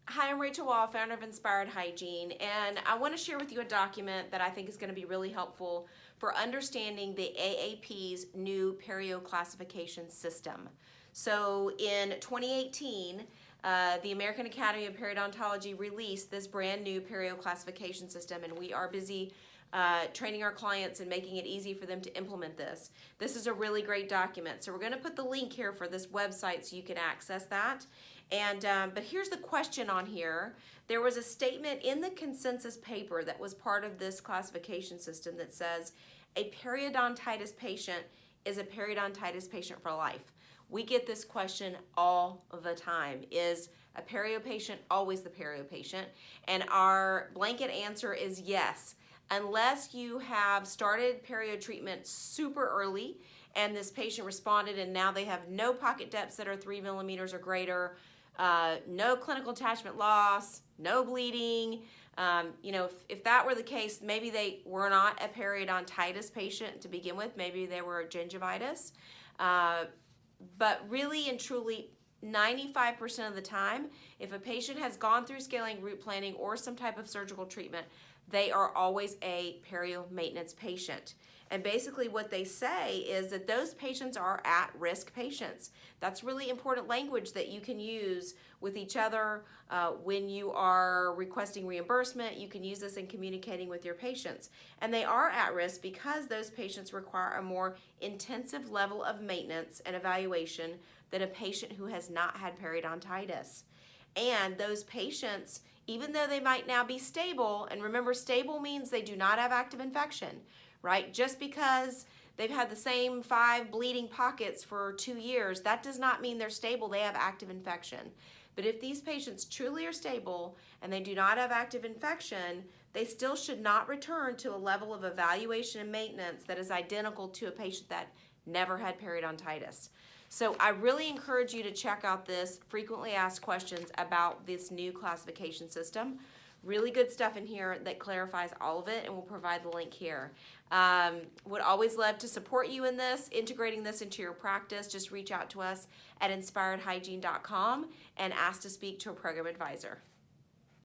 Hi, I'm Rachel Wall, founder of Inspired Hygiene, and I want to share with you a document that I think is going to be really helpful for understanding the AAP's new Perio classification system. So in 2018, the American Academy of Periodontology released this brand new Perio classification system, and we are busy training our clients and making it easy for them to implement this. This is a really great document. So we're going to put the link here for this website so you can access that. And but here's the question on here. There was a statement in the consensus paper that was part of this classification system that says a periodontitis patient is a periodontitis patient for life. We get this question all the time. Is a perio patient always the perio patient? And our blanket answer is yes, unless you have started perio treatment super early and this patient responded and now they have no pocket depths that are 3 millimeters or greater, no clinical attachment loss, no bleeding. If that were the case, maybe they were not a periodontitis patient to begin with. Maybe they were gingivitis. But really and truly, 95% of the time, if a patient has gone through scaling, root planing, or some type of surgical treatment, they are always a perio maintenance patient. And basically what they say is that those patients are at-risk patients. That's really important language that you can use with each other when you are requesting reimbursement. You can use this in communicating with your patients. And they are at risk because those patients require a more intensive level of maintenance and evaluation than a patient who has not had periodontitis. And those patients, even though they might now be stable, and remember, stable means they do not have active infection, right? Just because they've had the same 5 bleeding pockets for 2 years, that does not mean they're stable. They have active infection. But if these patients truly are stable and they do not have active infection, they still should not return to a level of evaluation and maintenance that is identical to a patient that never had periodontitis. So I really encourage you to check out this frequently asked questions about this new classification system. Really good stuff in here that clarifies all of it, and we'll provide the link here. Would always love to support you in this, integrating this into your practice. Just reach out to us at inspiredhygiene.com and ask to speak to a program advisor.